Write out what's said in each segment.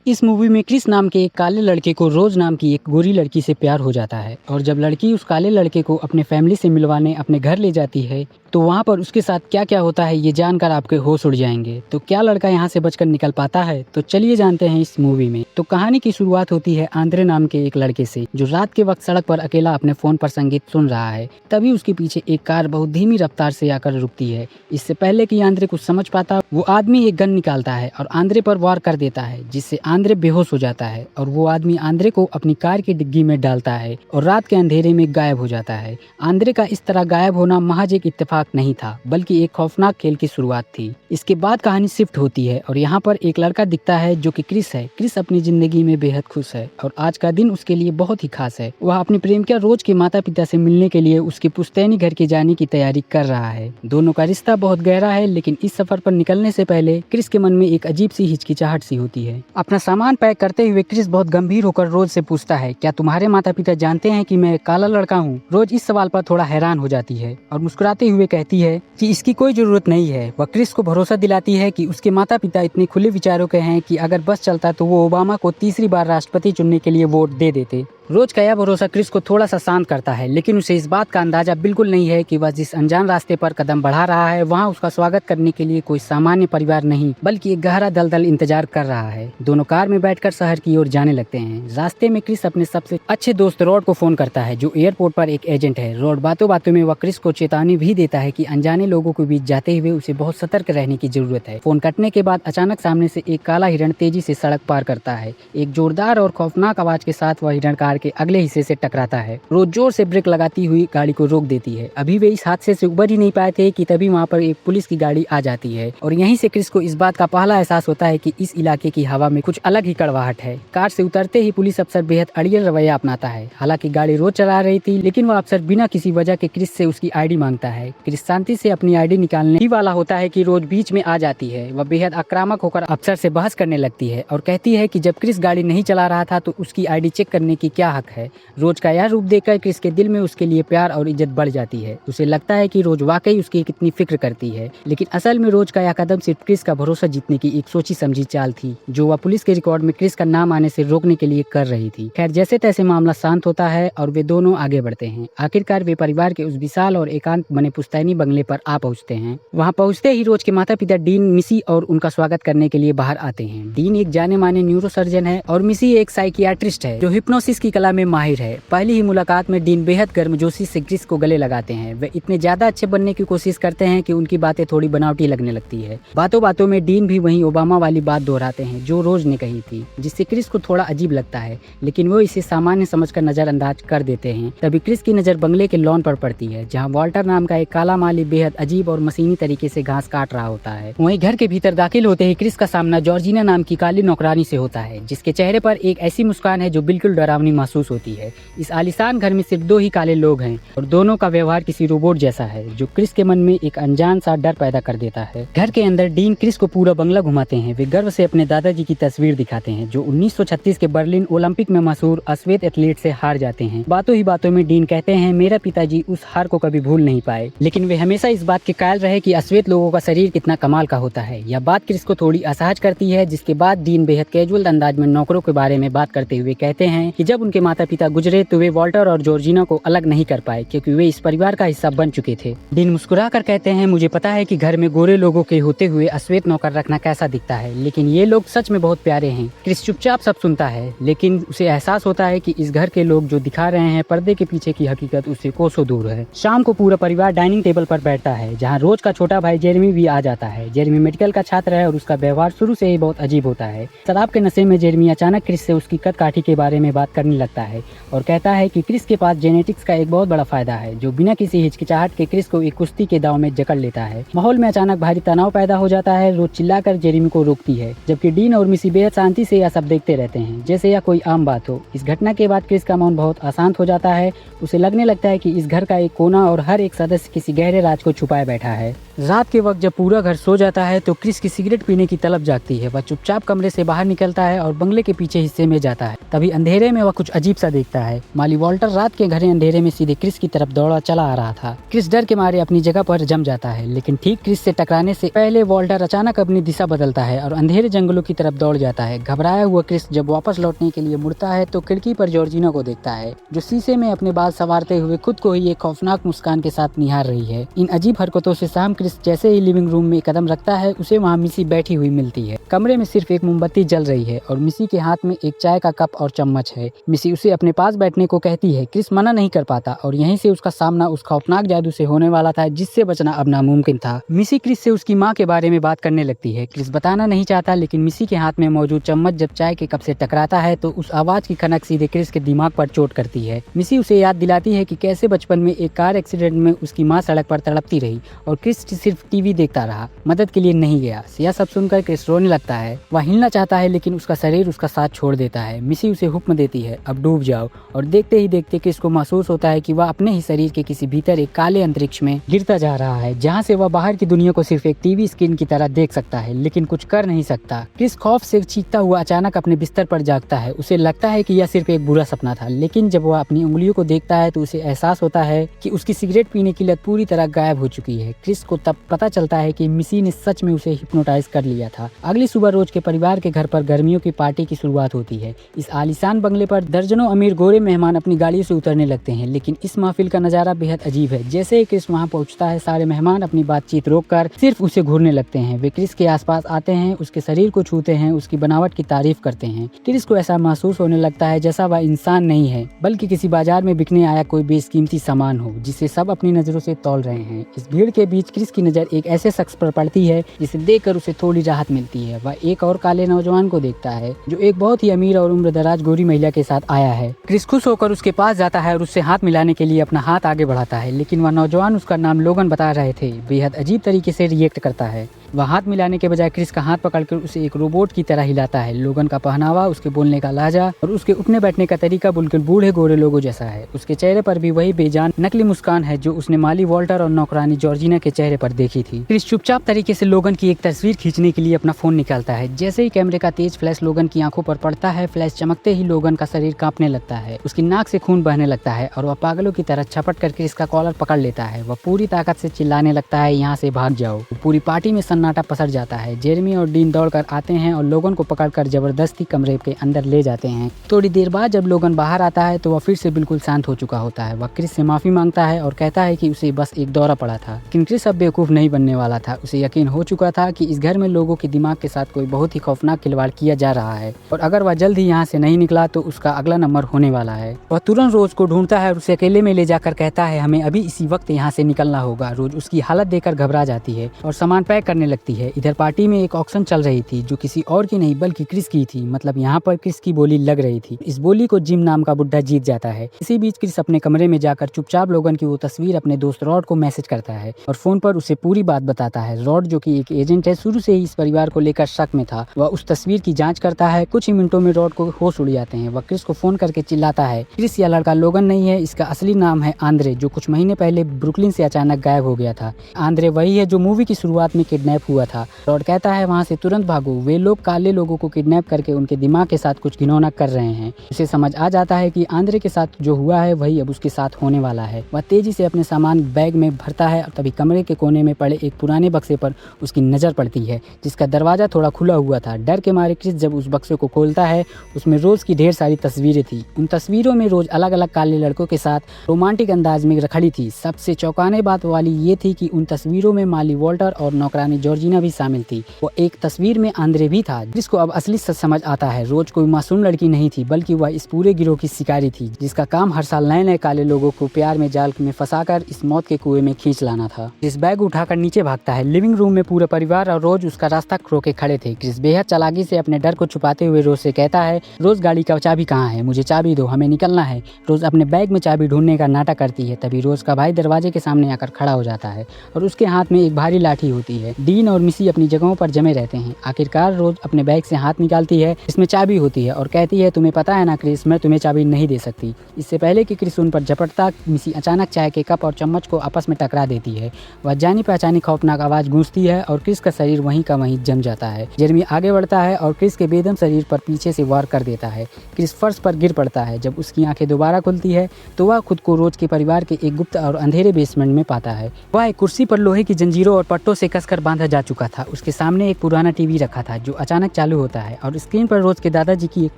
इस मूवी में क्रिस नाम के एक काले लड़के को रोज नाम की एक गोरी लड़की से प्यार हो जाता है और जब लड़की उस काले लड़के को अपने फैमिली से मिलवाने अपने घर ले जाती है तो वहाँ पर उसके साथ क्या क्या होता है ये जानकर आपके होश उड़ जाएंगे। तो क्या लड़का यहाँ से बचकर निकल पाता है, तो चलिए जानते हैं इस मूवी में। तो कहानी की शुरुआत होती है आंद्रे नाम के एक लड़के से जो रात के वक्त सड़क पर अकेला अपने फोन पर संगीत सुन रहा है। तभी उसके पीछे एक कार बहुत धीमी रफ्तार से आकर रुकती है। इससे पहले कि आंद्रे कुछ समझ पाता वो आदमी एक गन निकालता है और आंद्रे पर वार कर देता है, जिससे आंद्रे बेहोश हो जाता है और वो आदमी आंद्रे को अपनी कार की डिग्गी में डालता है और रात के अंधेरे में गायब हो जाता है। आंद्रे का इस तरह गायब होना महज एक इत्तेफाक नहीं था बल्कि एक खौफनाक खेल की शुरुआत थी। इसके बाद कहानी शिफ्ट होती है और यहाँ पर एक लड़का दिखता है जो कि क्रिस है। क्रिस अपनी जिंदगी में बेहद खुश है और आज का दिन उसके लिए बहुत ही खास है। वह अपनी प्रेमिका रोज के माता पिता से मिलने के लिए उसके पुश्तैनी घर के जाने की तैयारी कर रहा है। दोनों का रिश्ता बहुत गहरा है, लेकिन इस सफर पर निकलने से पहले क्रिस के मन में एक अजीब सी हिचकिचाहट सी होती है। अपना सामान पैक करते हुए क्रिस बहुत गंभीर होकर रोज से पूछता है, क्या तुम्हारे माता पिता जानते हैं कि मैं काला लड़का हूँ? रोज इस सवाल पर थोड़ा हैरान हो जाती है और मुस्कुराते हुए कहती है कि इसकी कोई जरूरत नहीं है। वह क्रिस को भरोसा दिलाती है कि उसके माता पिता इतने खुले विचारों के हैं कि अगर बस चलता तो वो ओबामा को तीसरी बार राष्ट्रपति चुनने के लिए वोट दे देते। रोज का यह भरोसा क्रिस को थोड़ा सा शांत करता है, लेकिन उसे इस बात का अंदाजा बिल्कुल नहीं है कि वह जिस अनजान रास्ते पर कदम बढ़ा रहा है वहाँ उसका स्वागत करने के लिए कोई सामान्य परिवार नहीं बल्कि एक गहरा दलदल इंतजार कर रहा है। दोनों कार में बैठकर शहर की ओर जाने लगते हैं। रास्ते में क्रिस अपने सबसे अच्छे दोस्त रॉड को फोन करता है जो एयरपोर्ट पर एक एजेंट है। रॉड बातों बातों में वह क्रिस को चेतावनी भी देता है कि अनजाने लोगों के बीच जाते हुए उसे बहुत सतर्क रहने की जरूरत है। फोन कटने के बाद अचानक सामने से एक काला हिरण तेजी से सड़क पार करता है। एक जोरदार और खौफनाक आवाज के साथ वह हिरण कार के अगले हिस्से से टकराता है। रोज जोर से ब्रेक लगाती हुई गाड़ी को रोक देती है। अभी वे इस हादसे से उबर ही नहीं पाए थे कि तभी वहाँ पर एक पुलिस की गाड़ी आ जाती है और यहीं से क्रिस को इस बात का पहला एहसास होता है कि इस इलाके की हवा में कुछ अलग ही कड़वाहट है। कार से उतरते ही पुलिस अफसर बेहद अड़ियल रवैया अपनाता है। हालांकि गाड़ी रोज चला रही थी, लेकिन वह अफसर बिना किसी वजह के क्रिस से उसकी आईडी मांगता है। क्रिस शांति से अपनी आईडी निकालने ही वाला होता है कि रोज बीच में आ जाती है। वह बेहद आक्रामक होकर अफसर से बहस करने लगती है और कहती है कि जब क्रिस गाड़ी नहीं चला रहा था तो उसकी आईडी चेक करने की क्या हक है। रोज का यह रूप देखकर क्रिस के दिल में उसके लिए प्यार और इज्जत बढ़ जाती है। उसे लगता है कि रोज वाकई उसकी कितनी फिक्र करती है, लेकिन असल में रोज का यह कदम सिर्फ क्रिस का भरोसा जीतने की एक सोची समझी चाल थी जो वह पुलिस के रिकॉर्ड में क्रिस का नाम आने से रोकने के लिए कर रही थी। खैर, जैसे तैसे मामला शांत होता है और वे दोनों आगे बढ़ते हैं। आखिरकार वे परिवार के उस विशाल और एकांत बने पुश्तैनी बंगले पर आ पहुंचते हैं। वहां पहुंचते ही रोज के माता पिता डीन, मिसी और उनका स्वागत करने के लिए बाहर आते हैं। डीन एक जाने माने न्यूरोसर्जन है और मिसी एक साइकियाट्रिस्ट है जो हिप्नोसिस की कला में माहिर है। पहली ही मुलाकात में डीन बेहद गर्मजोशी से क्रिस को गले लगाते हैं। वे इतने ज्यादा अच्छे बनने की कोशिश करते हैं कि उनकी बातें थोड़ी बनावटी लगने लगती है। बातों बातों में डीन भी वहीं ओबामा वाली बात दोहराते हैं जो रोज ने कही थी, जिससे क्रिस को थोड़ा अजीब लगता है, लेकिन वो इसे सामान्य समझकर नजरअंदाज कर देते हैं। तभी क्रिस की नजर बंगले के लॉन पर पड़ती है जहाँ वॉल्टर नाम का एक काला माली बेहद अजीब और मशीनी तरीके से घास काट रहा होता है। वहीं घर के भीतर दाखिल होते ही क्रिस का सामना जॉर्जिना नाम की काली नौकरानी से होता है जिसके चेहरे पर एक ऐसी मुस्कान है जो बिल्कुल डरावनी महसूस होती है। इस आलीशान घर में सिर्फ दो ही काले लोग हैं और दोनों का व्यवहार किसी रोबोट जैसा है जो क्रिस के मन में एक अनजान सा डर पैदा कर देता है। घर के अंदर डीन क्रिस को पूरा बंगला घुमाते हैं। वे गर्व से अपने दादाजी की तस्वीर दिखाते हैं जो 1936 के बर्लिन ओलंपिक में मशहूर अश्वेत एथलीट से हार जाते हैं। बातों ही बातों में डीन कहते हैं मेरा पिताजी उस हार को कभी भूल नहीं पाए, लेकिन वे हमेशा इस बात के कायल रहे कि अश्वेत लोगों का शरीर कितना कमाल का होता है। यह बात क्रिस को थोड़ी असहज करती है, जिसके बाद डीन बेहद कैजुअल अंदाज में नौकरों के बारे में बात करते हुए कहते हैं कि जब उनके माता पिता गुजरे तो वे वॉल्टर और जॉर्जिना को अलग नहीं कर पाए क्योंकि वे इस परिवार का हिस्सा बन चुके थे। डीन मुस्कुरा कर कहते हैं मुझे पता है कि घर में गोरे लोगों के होते हुए अश्वेत नौकर रखना कैसा दिखता है, लेकिन ये लोग सच में बहुत प्यारे हैं। क्रिस चुपचाप सब सुनता है, लेकिन उसे एहसास होता है कि इस घर के लोग जो दिखा रहे हैं पर्दे के पीछे की हकीकत उससे कोसों दूर है। शाम को पूरा परिवार डाइनिंग टेबल पर बैठता है जहाँ रोज का छोटा भाई जेरेमी भी आ जाता है। जेरेमी मेडिकल का छात्र है और उसका व्यवहार शुरू से ही बहुत अजीब होता है। शराब के नशे में जेरेमी अचानक क्रिस से उसकी कद काठी के बारे में बात करने लगता है और कहता है कि क्रिस के पास जेनेटिक्स का एक बहुत बड़ा फायदा है जो बिना किसी हिचकिचाहट के क्रिस को एक कुश्ती के दांव में जकड़ लेता है। माहौल में अचानक भारी तनाव पैदा हो जाता है। रोज चिल्लाकर जेरेमी को रोकती है जबकि डीन और मिसी बेहद शांति से यह सब देखते रहते हैं जैसे यह कोई आम बात हो। इस घटना के बाद क्रिस का मन बहुत अशांत हो जाता है। उसे लगने लगता है कि इस घर का एक कोना और हर एक सदस्य किसी गहरे राज को छुपाए बैठा है। रात के वक्त जब पूरा घर सो जाता है तो क्रिस की सिगरेट पीने की तलब जागती है। वह चुपचाप कमरे से बाहर निकलता है और बंगले के पीछे हिस्से में जाता है। तभी अंधेरे में वह कुछ अजीब सा देखता है। माली वॉल्टर रात के घने अंधेरे में सीधे क्रिस की तरफ दौड़ा चला आ रहा था। क्रिस डर के मारे अपनी जगह पर जम जाता है, लेकिन ठीक क्रिस से टकराने से पहले वॉल्टर अचानक अपनी दिशा बदलता है और अंधेरे जंगलों की तरफ दौड़ जाता है। घबराया हुआ क्रिस जब वापस लौटने के लिए मुड़ता है तो खिड़की पर जॉर्जिना को देखता है, जो शीशे में अपने बाल संवारते हुए खुद को ही एक खौफनाक मुस्कान के साथ निहार रही है। इन अजीब हरकतों से शाम क्रिस जैसे ही लिविंग रूम में कदम रखता है, उसे वहाँ मिसी बैठी हुई मिलती है। कमरे में सिर्फ एक मोमबत्ती जल रही है और मिसी के हाथ में एक चाय का कप और चम्मच है। मिसी उसे अपने पास बैठने को कहती है। क्रिस मना नहीं कर पाता और यहीं से उसका सामना उस खौफनाक जादू से होने वाला था जिससे बचना अब नामुमकिन था। मिसी क्रिस से उसकी माँ के बारे में बात करने लगती है। क्रिस बताना नहीं चाहता, लेकिन मिसी के हाथ में मौजूद चम्मच जब चाय के कप से टकराता है तो उस आवाज की खनक सीधे क्रिस के दिमाग पर चोट करती है। मिसी उसे याद दिलाती है कि कैसे बचपन में एक कार एक्सीडेंट में उसकी माँ सड़क पर तड़पती रही और क्रिस सिर्फ टीवी देखता रहा, मदद के लिए नहीं गया। यह सब सुनकर क्रिस रोने लगता है। वह हिलना चाहता है, लेकिन उसका शरीर उसका साथ छोड़ देता है। मिसी उसे हुक्म देती है, अब डूब जाओ, और देखते ही देखते क्रिस को महसूस होता है कि वह अपने ही शरीर के किसी भीतर एक काले अंतरिक्ष में गिरता जा रहा है, जहाँ से वह बाहर की दुनिया को सिर्फ एक टीवी स्क्रीन की तरह देख सकता है, लेकिन कुछ कर नहीं सकता। क्रिस खौफ से चीखता हुआ अचानक अपने बिस्तर पर जागता है। उसे लगता है कि यह सिर्फ एक बुरा सपना था, लेकिन जब वह अपनी उंगलियों को देखता है तो उसे एहसास होता है कि उसकी सिगरेट पीने की लत पूरी तरह गायब हो चुकी है। क्रिस को तब पता चलता है कि मिसी ने सच में उसे हिप्नोटाइज कर लिया था। अगली सुबह रोज के परिवार के घर पर गर्मियों की पार्टी की शुरुआत होती है। इस आलीशान बंगले पर दर्जनों अमीर गोरे मेहमान अपनी गाड़ियों से उतरने लगते हैं, लेकिन इस महफिल का नजारा बेहद अजीब है। जैसे ही क्रिस वहां पहुंचता है, सारे मेहमान अपनी बातचीत रोककर सिर्फ उसे घूरने लगते हैं। वे क्रिस के आसपास आते हैं, उसके शरीर को छूते हैं, उसकी बनावट की तारीफ करते हैं। क्रिस को ऐसा महसूस होने लगता है जैसा वह इंसान नहीं है, बल्कि किसी बाजार में बिकने आया कोई बेशकीमती सामान हो जिसे सब अपनी नजरों से तौल रहे हैं। इस भीड़ के बीच क्रिस की नजर एक ऐसे शख्स पर पड़ती है जिसे देखकर उसे थोड़ी राहत मिलती है। वह एक और काले नौजवान को देखता है जो एक बहुत ही अमीर और उम्रदराज गोरी महिला के साथ आया है। क्रिस खुश होकर उसके पास जाता है और उससे हाथ मिलाने के लिए अपना हाथ आगे बढ़ाता है, लेकिन वह नौजवान उसका नाम लोगन बता रहे थे बेहद अजीब तरीके से रिएक्ट करता है। वह हाथ मिलाने के बजाय क्रिस का हाथ पकड़कर उसे एक रोबोट की तरह हिलाता है। लोगन का पहनावा, उसके बोलने का लहजा और उसके उठने बैठने का तरीका बिल्कुल बूढ़े गोरे लोगों जैसा है। उसके चेहरे पर भी वही बेजान नकली मुस्कान है जो उसने माली वॉल्टर और नौकरानी जॉर्जिना के चेहरे पर देखी थी। क्रिस चुपचाप तरीके से लोगन की एक तस्वीर खींचने के लिए अपना फोन निकालता है। जैसे ही कैमरे का तेज फ्लैश लोगन की आंखों पर पड़ता है, फ्लैश चमकते ही लोगन का शरीर कांपने लगता है, उसकी नाक से खून बहने लगता है और वह पागलों की तरह छपट कर क्रिस का कॉलर पकड़ लेता है। वह पूरी ताकत से चिल्लाने लगता है, यहाँ से भाग जाओ। पूरी पार्टी में सन्नाटा पसर जाता है। जेरेमी और डीन दौड़कर आते हैं और लोगन को पकड़कर जबरदस्ती कमरे के अंदर ले जाते हैं। थोड़ी देर बाद जब लोगन बाहर आता है तो वह फिर से बिल्कुल शांत हो चुका होता है। वह क्रिस से माफी मांगता है और कहता है कि उसे बस एक दौरा पड़ा था, लेकिन क्रिस अब बेवकूफ नहीं बनने वाला था। उसे यकीन हो चुका था कि इस घर में लोगों के दिमाग के साथ कोई बहुत ही खौफनाक खिलवाड़ किया जा रहा है और अगर वह जल्द ही यहाँ से नहीं निकला तो उसका अगला नंबर होने वाला है। वह तुरंत रोज को ढूंढता है और उसे अकेले में ले जाकर कहता है, हमें अभी इसी वक्त यहाँ से निकलना होगा। रोज उसकी हालत देखकर घबरा जाती है और सामान पैक करने लगती है। इधर पार्टी में एक ऑक्शन चल रही थी जो किसी और की नहीं बल्कि क्रिस की थी। मतलब यहाँ पर क्रिस की बोली लग रही थी। इस बोली को जिम नाम का बुड्ढा जीत जाता है। इसी बीच क्रिस अपने कमरे में जाकर चुपचाप लोगन की वो तस्वीर अपने दोस्त रॉड को मैसेज करता है और फोन पर उसे पूरी बात बताता है। रॉड जो कि एक एजेंट है, शुरू से ही इस परिवार को लेकर शक में था। वह उस तस्वीर की जांच करता है। कुछ ही मिनटों में रॉड को होश उड़ जाते हैं। वह क्रिस को फोन करके चिल्लाता है, क्रिस यह लड़का लोगन नहीं है, इसका असली नाम है आंद्रे, जो कुछ महीने पहले ब्रुकलिन से अचानक गायब हो गया था। आंद्रे वही है जो मूवी की शुरुआत में किडनैप हुआ था। रॉड कहता है, वहाँ से तुरंत भागो, वे लोग काले लोगों को किडनैप करके उनके दिमाग के साथ कुछ घिनौना कर रहे हैं। उसे समझ आ जाता है कि आंद्रे के साथ जो हुआ है वही अब उसके साथ होने वाला है। वह तेजी से अपने सामान बैग में भरता है और तभी कमरे के कोने में पड़े एक पुराने बक्से पर उसकी नजर पड़ती है, जिसका दरवाजा थोड़ा खुला हुआ था। डर के मारे क्रिस जब उस बक्से को खोलता है, उसमें रोज की ढेर सारी तस्वीरें थी। उन तस्वीरों में रोज अलग अलग काले लड़कों के साथ रोमांटिक अंदाज में खड़ी थी। सबसे चौंकाने बात वाली ये थी कि उन तस्वीरों में माली वॉल्टर और नौकरानी जॉर्जिना भी शामिल थी। वो एक तस्वीर में आंद्रे भी था, जिसको अब असली सच समझ आता है। रोज कोई मासूम लड़की नहीं थी, बल्कि वह इस पूरे गिरोह की शिकारी थी, जिसका काम हर साल नए नए काले लोगों को प्यार में जाल में फंसाकर इस मौत के कुएं में खींच लाना था। इस बैग उठाकर नीचे भागता है। लिविंग रूम में पूरा परिवार और रोज उसका रास्ता रोके खड़े थे। क्रिस बेहद चालाकी से अपने डर को छुपाते हुए रोज से कहता है, रोज गाड़ी का चाबी कहाँ है, मुझे चाबी दो, हमें निकलना है। रोज अपने बैग में चाबी ढूंढने का नाटक करती है। तभी रोज का भाई दरवाजे के सामने आकर खड़ा हो जाता है और उसके हाथ में एक भारी लाठी होती है। डीन और मिसी अपनी जगहों पर जमे रहते हैं। आखिरकार रोज अपने बैग से हाथ निकालती है, इसमें चाबी होती है और कहती है, तुम्हें पता है ना क्रिस, मैं तुम्हें चाबी नहीं दे सकती। इससे पहले कि क्रिस उन पर झपटता, मिसी अचानक चाय के कप और चम्मच को आपस में टकरा देती है। वह जानी पहचानी खौफनाक आवाज गूंजती है और क्रिस का शरीर वहीं का वहीं जम जाता है। जेरेमी आगे बढ़ता है और क्रिस के बेदम शरीर पर पीछे से वार कर देता है। क्रिस फर्श पर गिर पड़ता है। जब उसकी आंखें दोबारा खुलती है तो वह खुद को रोज के परिवार के एक गुप्त और अंधेरे बेसमेंट में पाता है। वह एक कुर्सी पर लोहे की जंजीरों और पट्टों से कसकर बांधा जा चुका था। उसके सामने एक पुराना टीवी रखा था जो अचानक चालू होता है और स्क्रीन पर रोज के दादाजी की एक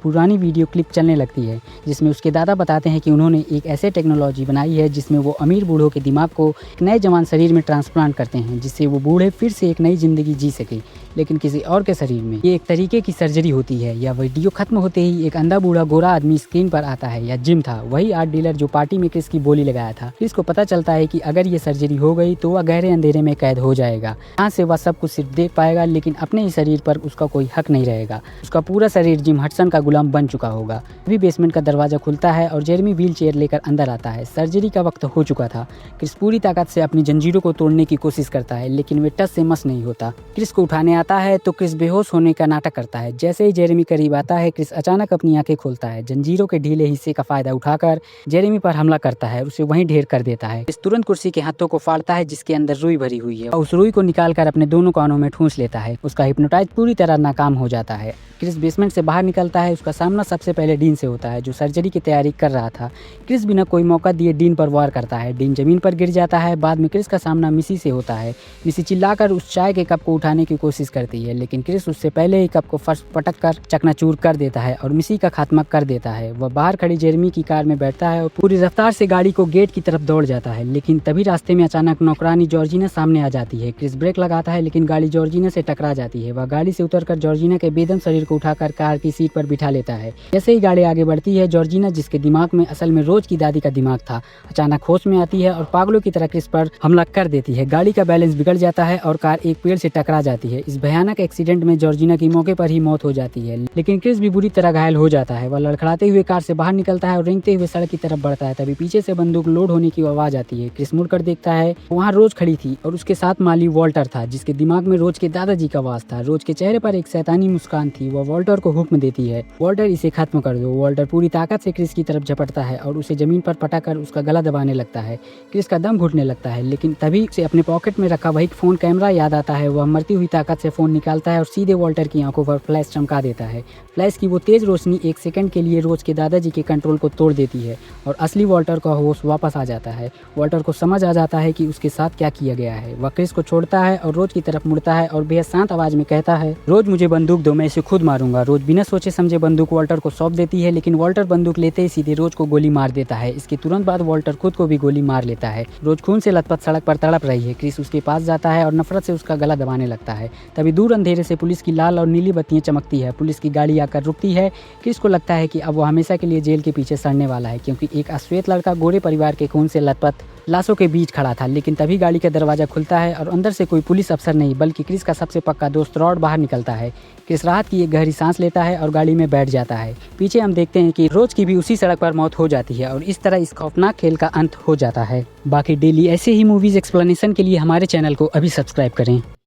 पुरानी वीडियो क्लिप चलने लगती है, जिसमें उसके दादा बताते हैं कि उन्होंने एक ऐसे टेक्नोलॉजी बनाई है जिसमें वो अमीर बूढ़ों के दिमाग को एक नए जवान शरीर में ट्रांसप्लांट करते हैं, जिससे वो बूढ़े फिर से एक नई जिंदगी जी सके, लेकिन किसी और के शरीर में। ये एक तरीके की सर्जरी होती है। यह वीडियो खत्म होते ही एक अंधा बूढ़ा गोरा आदमी स्क्रीन पर आता है। यह जिम था, वही आर्ट डीलर जो पार्टी में क्रिस की बोली लगाया था। क्रिस को पता चलता है कि अगर ये सर्जरी हो गई तो वह गहरे अंधेरे में कैद हो जाएगा। यहाँ से वह सब कुछ सिर्फ देख पाएगा, लेकिन अपने ही शरीर पर उसका कोई हक नहीं रहेगा। उसका पूरा शरीर जिम हडसन का गुलाम बन चुका होगा। अभी बेसमेंट का दरवाजा खुलता है और जेरेमी व्हील चेयर लेकर अंदर आता है। सर्जरी का वक्त हो चुका था। क्रिस पूरी ताकत से अपनी जंजीरों को तोड़ने की कोशिश करता है, लेकिन वे टस से मस नहीं होता। क्रिस को उठाने आता है तो क्रिस बेहोश होने का नाटक करता है। जैसे ही जेरेमी करीब आता है, क्रिस अचानक अपनी आंखें खोलता है। जंजीरों के ढीले हिस्से का फायदा उठाकर जेरेमी पर हमला करता है, उसे वहीं ढेर कर देता है। क्रिस तुरंत कुर्सी के हाथों को फाड़ता है जिसके अंदर रुई भरी हुई है। उस रुई को निकालकर अपने दोनों कानों में ठूंस लेता है। उसका हिप्नोटाइज पूरी तरह नाकाम हो जाता है। क्रिस बेसमेंट से बाहर निकलता है। उसका सामना सबसे पहले डीन से होता है, जो सर्जरी की तैयारी कर रहा था। क्रिस बिना कोई मौका दिए डीन पर वार करता है। डीन जमीन पर गिर जाता है। बाद में क्रिस का सामना मिसी से होता है। मिसी चिल्लाकर उस चाय के कप को उठाने की कोशिश करती है, लेकिन क्रिस उससे पहले ही कप को फर्श पटक कर चकनाचूर कर देता है और मिसी का खात्मा कर देता है। वह बाहर खड़ी जेरेमी की कार में बैठता है और पूरी रफ्तार से गाड़ी को गेट की तरफ दौड़ जाता है, लेकिन तभी रास्ते में अचानक नौकरानी जॉर्जिना सामने आ जाती है। क्रिस ब्रेक लगाता है, लेकिन गाड़ी जॉर्जिना से टकरा जाती है। वह गाड़ी से उतरकर जॉर्जिना के बेदम शरीर को उठाकर कार की सीट पर बिठा लेता है। जैसे ही गाड़ी आगे बढ़ती है, जॉर्जिना, जिसके दिमाग में असल में रोज की दादी का दिमाग था, अचानक होश में आती है और पागलों की तरह क्रिस पर हमला कर देती है। गाड़ी का बैलेंस बिगड़ जाता है और कार एक पेड़ से टकरा जाती है। इस भयानक एक्सीडेंट में जॉर्जिना की मौके पर ही मौत हो जाती है, लेकिन क्रिस भी बुरी तरह घायल हो जाता है। वह लड़खड़ाते हुए कार से बाहर निकलता है और रेंगते हुए सड़क की तरफ बढ़ता है। तभी पीछे से बंदूक लोड होने की आवाज आती है। क्रिस मुड़कर देखता है, वहाँ रोज खड़ी थी और उसके साथ माली वॉल्टर था, जिसके दिमाग में रोज के दादाजी का वास था। रोज के चेहरे पर एक शैतानी मुस्कान थी। वह वॉल्टर को हुक्म देती है, वॉल्टर इसे खत्म कर दो। वॉल्टर पूरी ताकत से क्रिस की तरफ झपटता है और उसे जमीन पर पटाकर उसका गला दबाने लगता है। क्रिस का दम घुटने लगता है, लेकिन तभी उसे अपने पॉकेट में रखा वही फोन कैमरा याद आता है। वह मरती हुई ताकत से फोन निकालता है और सीधे वॉल्टर की आंखों पर फ्लैश चमका देता है। फ्लैश की वो तेज रोशनी एक सेकंड के लिए रोज के दादाजी के कंट्रोल को तोड़ देती है और असली वॉल्टर का होश वापस आ जाता है। वॉल्टर को समझ आ जाता है कि उसके साथ क्या किया गया है। वह क्रिस को छोड़ता है और रोज की तरफ मुड़ता है और बेहद शांत आवाज में कहता है, रोज मुझे बंदूक दो, मैं इसे खुद मारूंगा। रोज बिना सोचे समझे बंदूक वॉल्टर को सौंप देती है, लेकिन वॉल्टर बंदूक लेते ही सीधे रोज को गोली मार देता है। इसके तुरंत बाद वॉल्टर खुद को भी गोली मार लेता है। रोज खून से लथपथ सड़क पर तड़प रही है। क्रिस उसके पास जाता है और नफरत से उसका गला दबाने लगता है। तभी दूर अंधेरे से पुलिस की लाल और नीली बत्तियां चमकती है। पुलिस की गाड़ी आकर रुकती है। क्रिस को लगता है कि अब वो हमेशा के लिए जेल के पीछे सड़ने वाला है, क्योंकि एक अश्वेत लड़का गोरे परिवार के खून से लथपथ लाशों के बीच खड़ा था। लेकिन तभी गाड़ी का दरवाजा खुलता है और अंदर से कोई पुलिस अफसर नहीं, बल्कि क्रिस का सबसे पक्का दोस्त रॉड बाहर निकलता है। क्रिस राहत की एक गहरी सांस लेता है और गाड़ी में बैठ जाता है। पीछे हम देखते हैं कि रोज की भी उसी सड़क पर मौत हो जाती है और इस तरह इस खौफनाक खेल का अंत हो जाता है। बाकी डेली ऐसे ही मूवीज एक्सप्लेनेशन के लिए हमारे चैनल को अभी सब्सक्राइब करें।